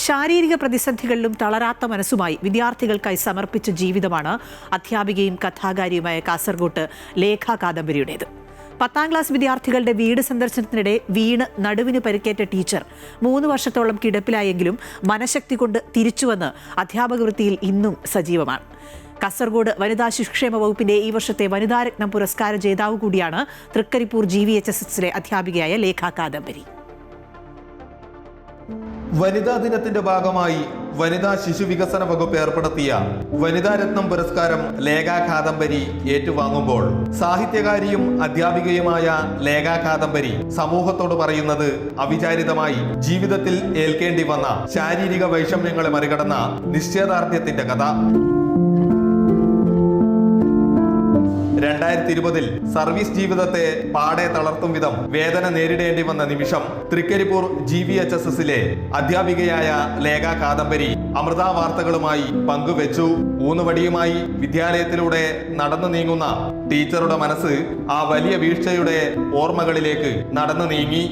ശാരീരിക പ്രതിസന്ധികളിലും തളരാത്ത മനസ്സുമായി വിദ്യാർത്ഥികൾക്കായി സമർപ്പിച്ച ജീവിതമാണ് അധ്യാപികയും കഥാകാരിയുമായ കാസർഗോട്ട് ലേഖ കാദംബരിയുടേത്. 10ാം ക്ലാസ് വിദ്യാർത്ഥികളുടെ വീട് സന്ദർശനത്തിനിടെ വീണ് നടുവിന് പരിക്കേറ്റ ടീച്ചർ 3 വർഷത്തോളം കിടപ്പിലായെങ്കിലും മനഃശക്തി കൊണ്ട് തിരിച്ചുവന്ന് അധ്യാപക വൃത്തിയിൽ ഇന്നും സജീവമാണ്. കാസർഗോഡ് വനിതാ ശിശുക്ഷേമ വകുപ്പിന്റെ ഈ വർഷത്തെ വനിതാരത്നം പുരസ്കാര ജേതാവ് കൂടിയാണ് തൃക്കരിപ്പൂർ GVHSSലെ അധ്യാപികയായ ലേഖ കാദംബരി. വനിതാ ദിനത്തിന്റെ ഭാഗമായി വനിതാ ശിശു വികസന വകുപ്പ് ഏർപ്പെടുത്തിയ വനിതാരത്നം പുരസ്കാരം ലേഖ കാദംബരി ഏറ്റുവാങ്ങുമ്പോൾ സാഹിത്യകാരിയും അധ്യാപികയുമായ ലേഖ കാദംബരി സമൂഹത്തോട് പറയുന്നത് അവിചാരിതമായി ജീവിതത്തിൽ ഏൽക്കേണ്ടി വന്ന ശാരീരിക വൈഷമ്യങ്ങളെ മറികടന്ന നിശ്ചയദാർഢ്യത്തിന്റെ കഥ. 2020 സർവീസ് ജീവിതത്തെ പാടെ തളർത്തും വിധം വേദന നേരിടേണ്ടി വന്ന നിമിഷം തൃക്കരിപ്പൂർ GVHSSലെ അധ്യാപികയായ ലേഖ കാദംബരി അമൃത വാർത്തകളുമായി പങ്കുവെച്ചു. ഊന്നുവടിയുമായി വിദ്യാലയത്തിലൂടെ നടന്നു നീങ്ങുന്ന ടീച്ചറുടെ മനസ്സ് ആ വലിയ വീഴ്ചയുടെ ഓർമ്മകളിലേക്ക് നടന്നു നീങ്ങി.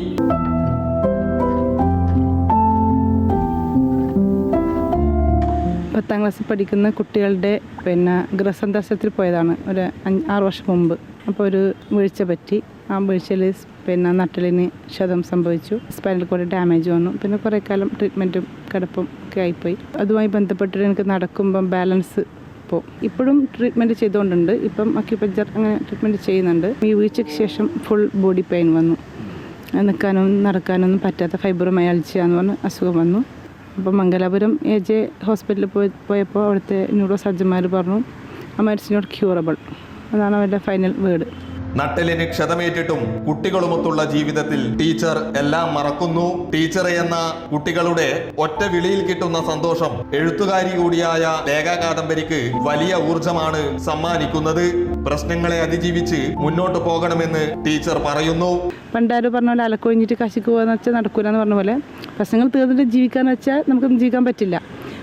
പത്താം ക്ലാസ്സിൽ പഠിക്കുന്ന കുട്ടികളുടെ ഗൃഹസന്ദർശനത്തിൽ പോയതാണ് ഒരു 6 വർഷം മുമ്പ്. അപ്പോൾ ഒരു വീഴ്ച പറ്റി. ആ വീഴ്ചയിൽ നട്ടലിന് ക്ഷതം സംഭവിച്ചു. സ്പൈനൽ കോഡ് ഡാമേജ് വന്നു. പിന്നെ കുറേ കാലം ട്രീറ്റ്മെൻറ്റും കിടപ്പും ഒക്കെ ആയിപ്പോയി. അതുമായി ബന്ധപ്പെട്ട് എനിക്ക് നടക്കുമ്പം ബാലൻസ് ഇപ്പോഴും ട്രീറ്റ്മെൻറ്റ് ചെയ്തുകൊണ്ടുണ്ട്. ഇപ്പം അക്യുപഞ്ചർ അങ്ങനെ ട്രീറ്റ്മെൻറ്റ് ചെയ്യുന്നുണ്ട്. ഈ വീഴ്ചയ്ക്ക് ശേഷം ഫുൾ ബോഡി പെയിൻ വന്നു. നിൽക്കാനും നടക്കാനൊന്നും പറ്റാത്ത ഫൈബ്രോമയാൽജിയ എന്ന് പറഞ്ഞ അസുഖം വന്നു. അപ്പോൾ മംഗലാപുരം AJ ഹോസ്പിറ്റലിൽ പോയപ്പോൾ അവിടുത്തെ ന്യൂറോ സർജന്മാർ പറഞ്ഞു ആ മെഡിസിനോട് ക്യൂറബിൾ. അതാണ് അവരുടെ ഫൈനൽ വേർഡ്. നട്ടലിന് ക്ഷതമേറ്റിട്ടും കുട്ടികളുമൊത്തുള്ള ജീവിതത്തിൽ ടീച്ചർ എല്ലാം മറക്കുന്നു. ടീച്ചർ എന്ന കുട്ടികളുടെ ഒറ്റ വിളിയിൽ കിട്ടുന്ന സന്തോഷം എഴുത്തുകാരി കൂടിയായ ലേഖ കാദംബരിക്ക് വലിയ ഊർജമാണ് സമ്മാനിക്കുന്നത്. പ്രശ്നങ്ങളെ അതിജീവിച്ച് മുന്നോട്ട് പോകണമെന്ന് ടീച്ചർ പറയുന്നു. പണ്ടാരും പറഞ്ഞ പോലെ അലക്കൊഴിഞ്ഞിട്ട് കശിക്ക് പോകാന്ന് വെച്ചാൽ നടക്കൂല എന്ന് പറഞ്ഞ പോലെ പ്രശ്നങ്ങൾ തീർന്നിട്ട് ജീവിക്കാന്ന് വെച്ചാൽ നമുക്കൊന്നും ജീവിക്കാൻ പറ്റില്ല.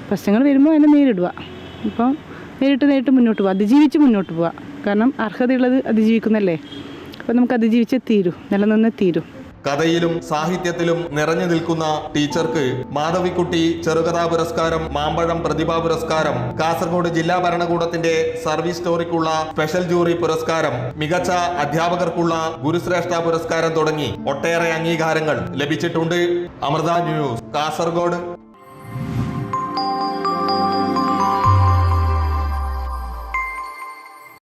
പ്രശ്നങ്ങൾ വരുമ്പോൾ അതിനെ നേരിടുക. ഇപ്പം നേരിട്ട് മുന്നോട്ട് പോവുക, അതിജീവിച്ച് മുന്നോട്ട് പോവുക. കാരണം അർഹതയുള്ളത് അതിജീവിക്കുന്നല്ലേ. അപ്പം നമുക്ക് അതിജീവിച്ചേ തീരൂ, നിലനിന്നേ തീരൂ. കഥയിലും സാഹിത്യത്തിലും നിറഞ്ഞു നിൽക്കുന്ന ടീച്ചർക്ക് മാധവിക്കുട്ടി ചെറുകഥാ പുരസ്കാരം, മാമ്പഴം പ്രതിഭാ പുരസ്കാരം, കാസർഗോഡ് ജില്ലാ ഭരണകൂടത്തിന്റെ സർവീസ് സ്റ്റോറിക്കുള്ള സ്പെഷ്യൽ ജൂറി പുരസ്കാരം, മികച്ച അധ്യാപകർക്കുള്ള ഗുരുശ്രേഷ്ഠ പുരസ്കാരം തുടങ്ങി ഒട്ടേറെ അംഗീകാരങ്ങൾ ലഭിച്ചിട്ടുണ്ട്. അമൃത ന്യൂസ്, കാസർഗോഡ്.